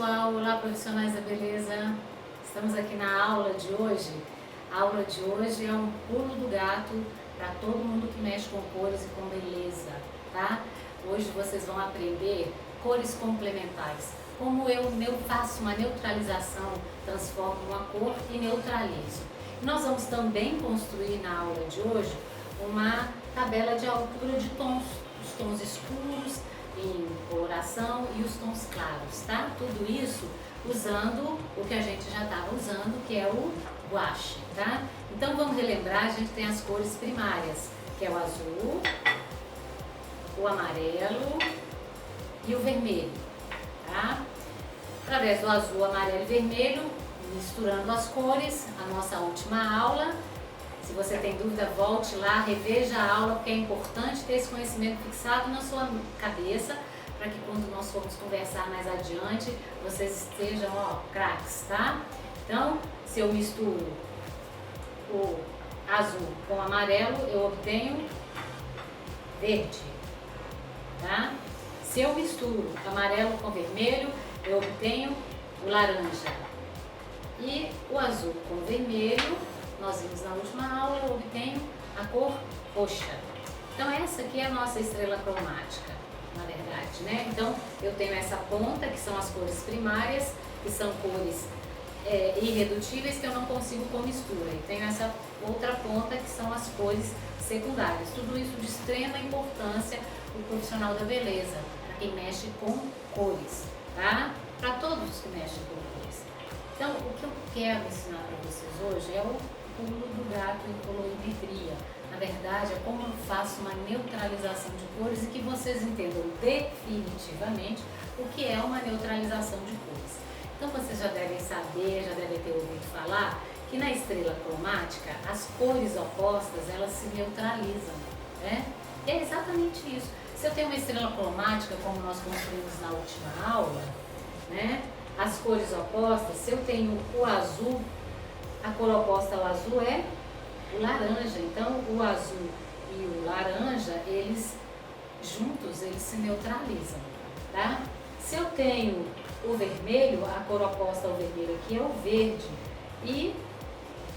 pessoal, olá profissionais da beleza, estamos aqui na aula de hoje. A aula de hoje é um pulo do gato para todo mundo que mexe com cores e com beleza, tá? Hoje vocês vão aprender cores complementares, como eu faço uma neutralização, transformo uma cor e neutralizo. Nós vamos também construir na aula de hoje uma tabela de altura de tons, os tons escuros, em coloração e os tons claros, tá? Tudo isso usando o que a gente já estava usando, que é o guache, tá? Então vamos relembrar, a gente tem as cores primárias, que é o azul, o amarelo e o vermelho, tá? Através do azul, amarelo e vermelho, misturando as cores, a nossa última aula. Se você tem dúvida, volte lá, reveja a aula, porque é importante ter esse conhecimento fixado na sua cabeça, para que quando nós formos conversar mais adiante, vocês estejam, craques, tá? Então, se eu misturo o azul com o amarelo, eu obtenho verde, tá? Se eu misturo amarelo com vermelho, eu obtenho o laranja. E o azul com o vermelho, nós vimos na última aula, eu obtenho a cor roxa. Então essa aqui é a nossa estrela cromática, na verdade, né? Então eu tenho essa ponta, que são as cores primárias, que são cores irredutíveis, que eu não consigo com mistura. E tenho essa outra ponta, que são as cores secundárias. Tudo isso de extrema importância para o profissional da beleza, para quem mexe com cores, tá? Para todos que mexem com cores. Então o que eu quero ensinar para vocês hoje é o pulo do gato em colorimetria. Na verdade, é como eu faço uma neutralização de cores e que vocês entendam definitivamente o que é uma neutralização de cores. Então vocês já devem saber, já devem ter ouvido falar que na estrela cromática as cores opostas elas se neutralizam, né? E é exatamente isso. Se eu tenho uma estrela cromática, como nós construímos na última aula, né? As cores opostas, se eu tenho o azul, a cor oposta ao azul é o laranja. Então o azul e o laranja, eles juntos, eles se neutralizam, tá? Se eu tenho o vermelho, a cor oposta ao vermelho aqui é o verde. E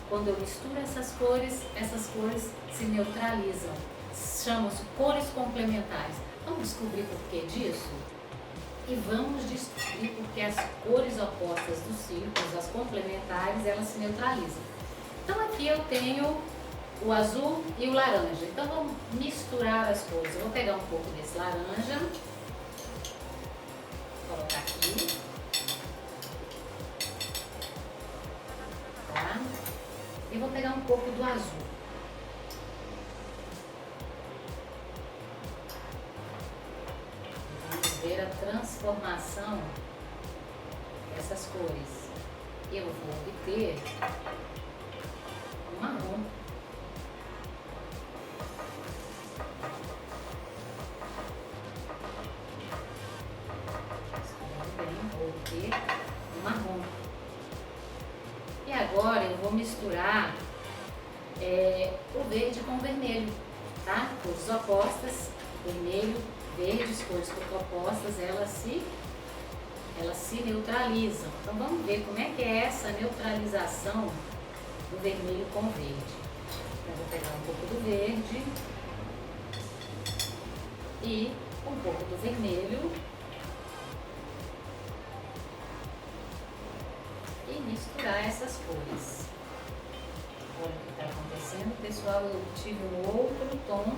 quando eu misturo essas cores se neutralizam. Chamam-se cores complementares. Vamos descobrir por que disso? E vamos descobrir porque as cores opostas dos círculos, as complementares, elas se neutralizam. Então aqui eu tenho o azul e o laranja. Então vamos misturar as cores. Eu vou pegar um pouco desse laranja, vou colocar aqui, tá? E vou pegar um pouco do azul. Ver a transformação dessas cores. Eu vou obter o marrom. Vou obter o marrom. E agora eu vou misturar o verde com o vermelho, tá? Cores opostas, vermelho, verdes, cores opostas, elas se neutralizam. Então vamos ver como é que é essa neutralização do vermelho com o verde. Eu vou pegar um pouco do verde e um pouco do vermelho e misturar essas cores. Olha o que está acontecendo, pessoal. Eu obtive um outro tom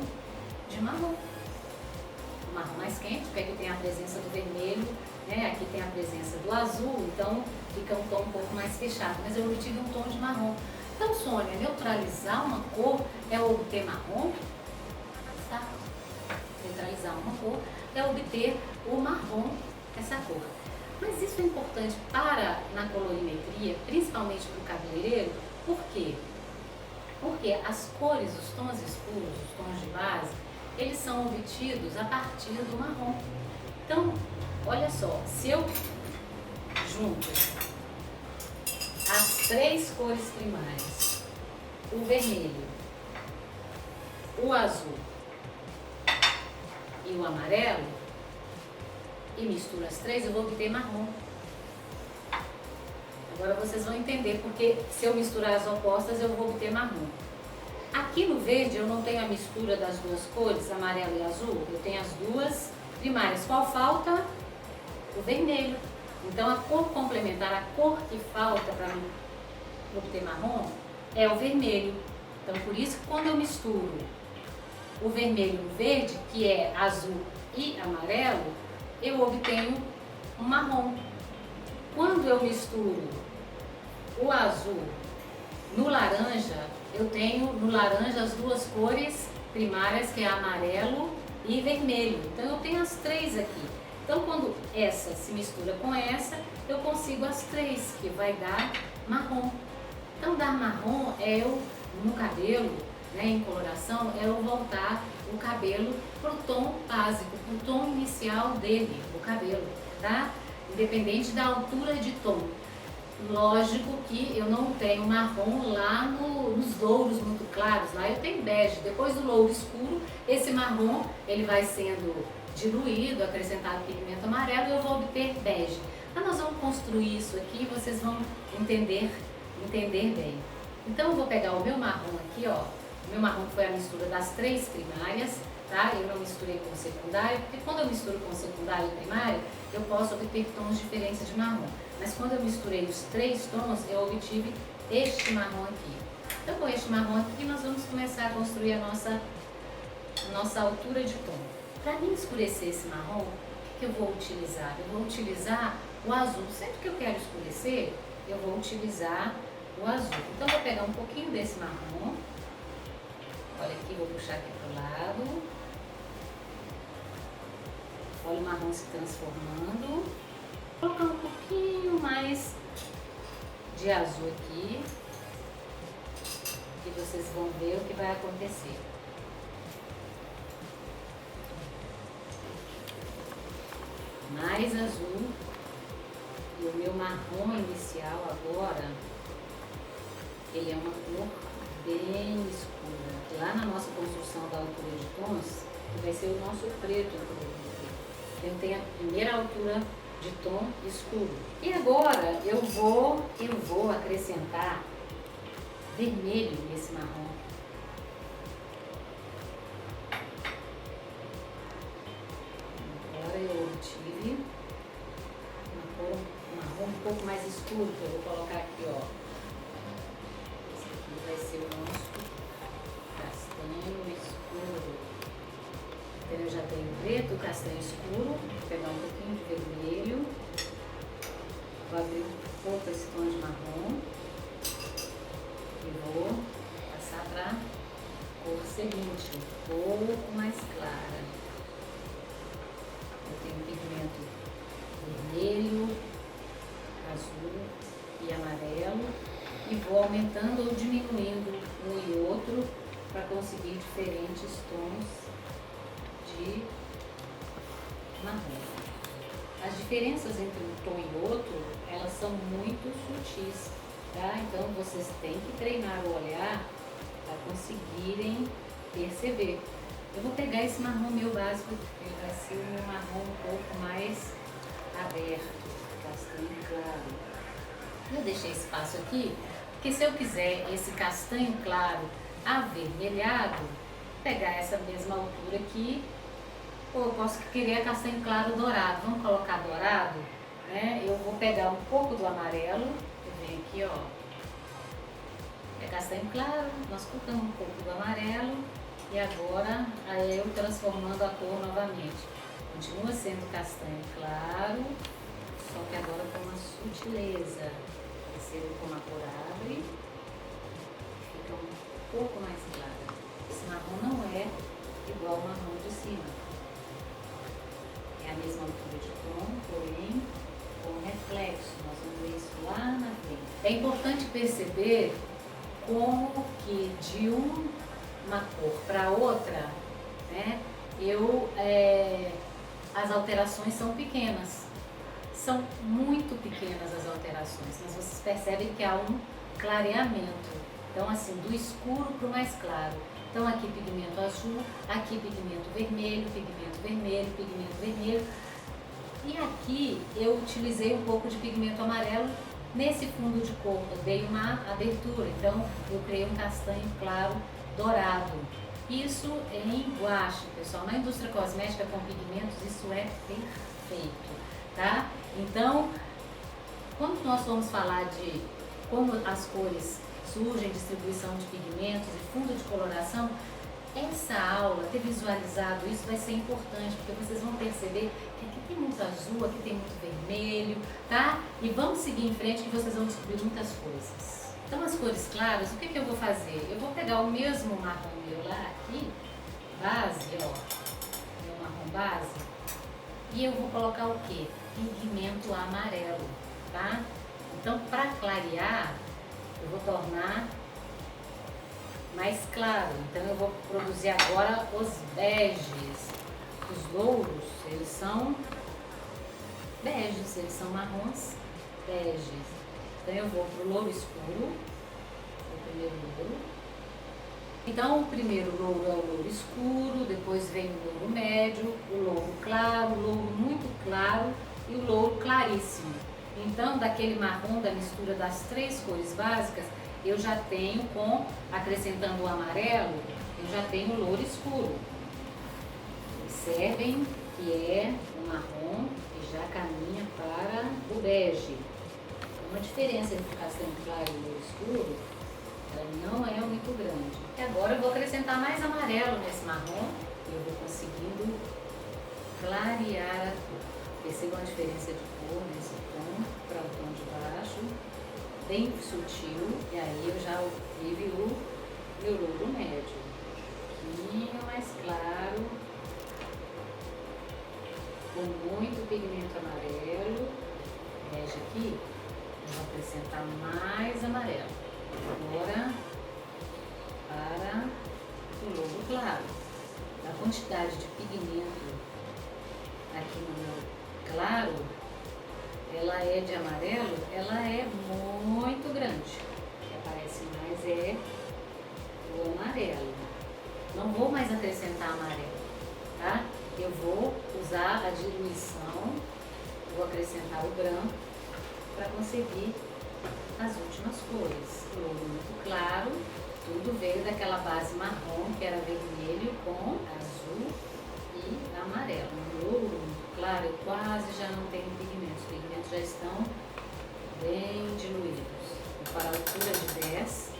de marrom. Marrom mais quente, porque aqui tem a presença do vermelho, né? Aqui tem a presença do azul, então fica um tom um pouco mais fechado, mas eu obtive um tom de marrom. Então, Sônia, neutralizar uma cor é obter marrom? Exato. Neutralizar uma cor é obter o marrom, essa cor. Mas isso é importante na colorimetria, principalmente para o cabeleireiro, por quê? Porque as cores, os tons escuros, os tons de base, eles são obtidos a partir do marrom. Então, olha só, se eu junto as três cores primárias, o vermelho, o azul e o amarelo, e misturo as três, eu vou obter marrom. Agora vocês vão entender porque se eu misturar as opostas eu vou obter marrom. Aqui no verde eu não tenho a mistura das duas cores, amarelo e azul, eu tenho as duas primárias. Qual falta? O vermelho. Então a cor complementar, a cor que falta para obter marrom é o vermelho. Então por isso que quando eu misturo o vermelho no verde, que é azul e amarelo, eu obtenho um marrom. Quando eu misturo o azul no laranja, eu tenho no laranja as duas cores primárias, que é amarelo e vermelho. Então eu tenho as três aqui. Então quando essa se mistura com essa, eu consigo as três, que vai dar marrom. Então dar marrom é eu, no cabelo, né, em coloração, é eu voltar o cabelo para o tom básico, para o tom inicial dele, o cabelo, tá? Independente da altura de tom. Lógico que eu não tenho marrom lá nos louros muito claros, lá eu tenho bege. Depois do louro escuro, esse marrom ele vai sendo diluído, acrescentado pigmento amarelo e eu vou obter bege. Mas nós vamos construir isso aqui e vocês vão entender bem. Então eu vou pegar o meu marrom aqui, ó. O meu marrom foi a mistura das três primárias, tá? Eu não misturei com secundário, porque quando eu misturo com secundário e primário, eu posso obter tons diferentes de marrom. Mas quando eu misturei os três tons, eu obtive este marrom aqui. Então com este marrom aqui, nós vamos começar a construir a nossa altura de tom. Para mim escurecer esse marrom, o que eu vou utilizar? Eu vou utilizar o azul. Sempre que eu quero escurecer, eu vou utilizar o azul. Então eu vou pegar um pouquinho desse marrom. Olha aqui, vou puxar aqui para o lado. Olha o marrom se transformando. Vou colocar um pouquinho mais de azul aqui. E vocês vão ver o que vai acontecer. Mais azul. E o meu marrom inicial agora, ele é uma cor bem escura. Lá na nossa construção da altura de tons, que vai ser o nosso preto. Então tem a primeira altura de tom escuro. E agora eu vou acrescentar vermelho nesse marrom. Agora eu obtive um marrom um pouco mais escuro, que eu vou colocar aqui, ó. Esse aqui vai ser o nosso castanho escuro. Então eu já tenho preto, castanho escuro, vou pegar um pouquinho de vermelho, vou abrir um pouco esse tom de marrom e vou passar para a cor seguinte, um pouco mais clara. Eu tenho pigmento vermelho, azul e amarelo e vou aumentando ou diminuindo um e outro para conseguir diferentes tons de marrom. As diferenças entre um tom e outro, elas são muito sutis, tá? Então vocês têm que treinar o olhar para conseguirem perceber. Eu vou pegar esse marrom meu básico, ele vai ser um marrom um pouco mais aberto, castanho claro. Eu deixei espaço aqui, porque se eu quiser esse castanho claro avermelhado, pegar essa mesma altura aqui, ou eu posso querer castanho claro dourado. Vamos colocar dourado, né? Eu vou pegar um pouco do amarelo, eu venho aqui, ó, é castanho claro, nós cortamos um pouco do amarelo e agora aí eu transformando a cor novamente. Continua sendo castanho claro, só que agora com uma sutileza. Percebam como a cor abre, fica um pouco mais clara. Esse marrom não é igual ao marrom de cima. É a mesma altura de tom, porém com reflexo. Nós vamos ver isso lá na frente. É importante perceber como que de uma cor para outra, né, as alterações são pequenas. São muito pequenas as alterações, mas vocês percebem que há um clareamento. Então assim, do escuro para o mais claro. Então aqui pigmento azul, aqui pigmento vermelho, pigmento vermelho, pigmento vermelho. E aqui eu utilizei um pouco de pigmento amarelo Nesse fundo de cor eu dei uma abertura, então eu criei um castanho claro dourado. Isso em guache, pessoal. Na indústria cosmética com pigmentos isso é perfeito, tá? Então, quando nós vamos falar de como as cores surgem, distribuição de pigmentos e fundo de coloração, essa aula, ter visualizado isso vai ser importante, porque vocês vão perceber que aqui tem muito azul, aqui tem muito vermelho, tá? E vamos seguir em frente que vocês vão descobrir muitas coisas. Então as cores claras, o que eu vou fazer? Eu vou pegar o mesmo marrom meu lá aqui, base, ó, meu marrom base, e eu vou colocar o que? Pigmento amarelo, tá? Então para clarear, eu vou tornar mais claro, então eu vou produzir agora os beges. Os louros, eles são beges, eles são marrons beges. Então eu vou para o louro escuro, o primeiro louro. Então o primeiro louro é o louro escuro, depois vem o louro médio, o louro claro, o louro muito claro e o louro claríssimo. Então daquele marrom, da mistura das três cores básicas, eu já tenho, acrescentando o amarelo, eu já tenho o louro escuro. Observem que é o marrom que já caminha para o bege. Uma diferença entre o castanho claro e o louro escuro, ela não é muito grande. E agora eu vou acrescentar mais amarelo nesse marrom e eu vou conseguindo clarear a cor. Percebam a diferença de cor nesse tom para o tom de baixo, bem sutil, e aí eu já tive o meu louro médio, um pouquinho mais claro, com muito pigmento amarelo. Veja aqui, eu vou acrescentar mais amarelo. Agora, para o louro claro. A quantidade de pigmento aqui no meu claro, ela é de amarelo, ela é muito grande. O que aparece mais é o amarelo. Não vou mais acrescentar amarelo, tá? Eu vou usar a diluição, vou acrescentar o branco para conseguir as últimas cores. O louro muito claro, tudo veio daquela base marrom, que era vermelho com azul e amarelo. O louro muito claro, eu quase já não tenho pigmentos. Os pigmentos já estão bem diluídos. Vou para a altura de 10,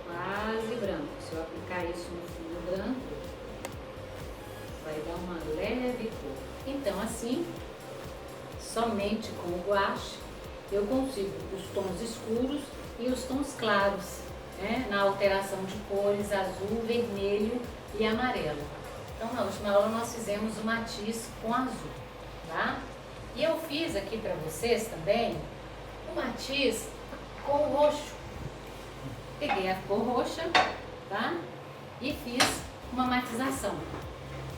quase branco. Se eu aplicar isso no fundo branco, vai dar uma leve cor. Então assim, somente com o guache, eu consigo os tons escuros e os tons claros, né? Na alteração de cores azul, vermelho e amarelo. Então na última aula nós fizemos o matiz com azul, tá? E eu fiz aqui para vocês também o matiz com o roxo. Peguei a cor roxa, tá? E fiz uma matização.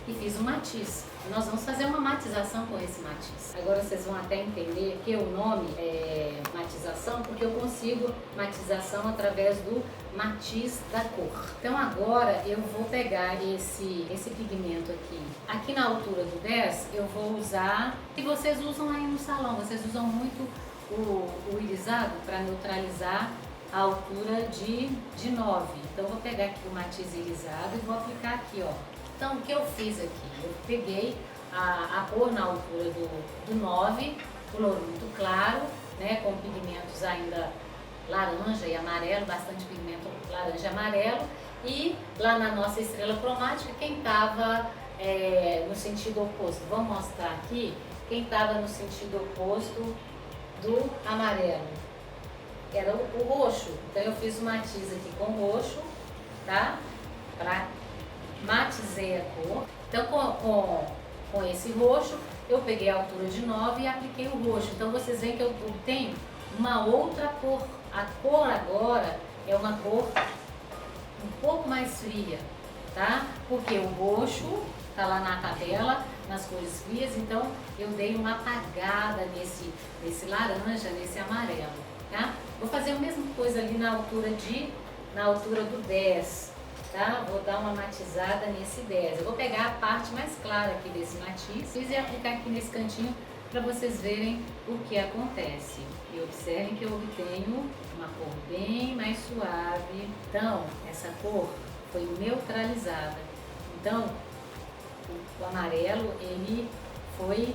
E fiz um matiz. Nós vamos fazer uma matização com esse matiz. Agora vocês vão até entender que o nome é matização, porque eu consigo matização através do matiz da cor. Então agora eu vou pegar esse pigmento aqui. Aqui na altura do 10 eu vou usar, e vocês usam aí no salão, vocês usam muito o irisado para neutralizar a altura de 9. Então eu vou pegar aqui o matiz irisado e vou aplicar aqui, ó. Então, o que eu fiz aqui? Eu peguei a cor na altura do 9, color muito claro, né, com pigmentos ainda laranja e amarelo, bastante pigmento laranja e amarelo. E lá na nossa estrela cromática, quem estava no sentido oposto, vou mostrar aqui, quem estava no sentido oposto do amarelo, era o roxo. Então, eu fiz o matiz aqui com roxo, tá? Matizei a cor. Então com esse roxo eu peguei a altura de 9 e apliquei o roxo. Então vocês veem que eu tenho uma outra cor. A cor agora é uma cor um pouco mais fria, tá? Porque o roxo tá lá na tabela, nas cores frias, então eu dei uma apagada nesse laranja, nesse amarelo, tá? Vou fazer a mesma coisa ali na altura do 10. Tá? Vou dar uma matizada nesse 10. Eu vou pegar a parte mais clara aqui desse matiz e aplicar aqui nesse cantinho para vocês verem o que acontece. E observem que que eu obtenho uma cor bem mais suave. Então, essa cor foi neutralizada. Então, o amarelo, ele foi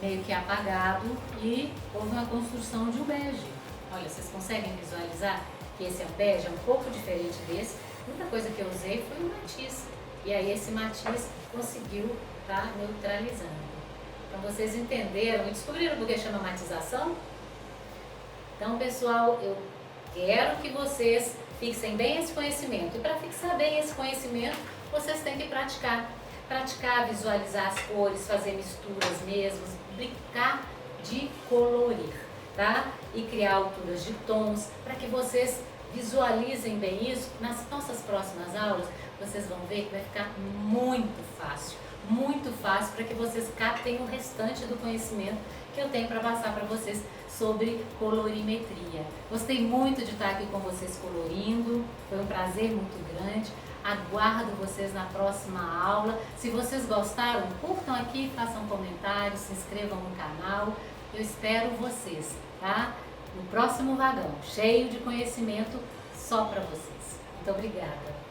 meio que apagado e houve uma construção de um bege. Olha, vocês conseguem visualizar que esse é um bege, é um pouco diferente desse. A única coisa que eu usei foi o matiz. E aí esse matiz conseguiu estar neutralizando. Então vocês entenderam e descobriram por que chama matização? Então, pessoal, eu quero que vocês fixem bem esse conhecimento. E para fixar bem esse conhecimento, vocês têm que praticar. Praticar, visualizar as cores, fazer misturas mesmo, brincar de colorir, tá? E criar alturas de tons, para que vocês visualizem bem isso. Nas nossas próximas aulas, vocês vão ver que vai ficar muito fácil para que vocês captem o restante do conhecimento que eu tenho para passar para vocês sobre colorimetria. Gostei muito de estar aqui com vocês colorindo, foi um prazer muito grande. Aguardo vocês na próxima aula. Se vocês gostaram, curtam aqui, façam comentários, se inscrevam no canal. Eu espero vocês, tá? No próximo vagão, cheio de conhecimento só para vocês. Muito obrigada!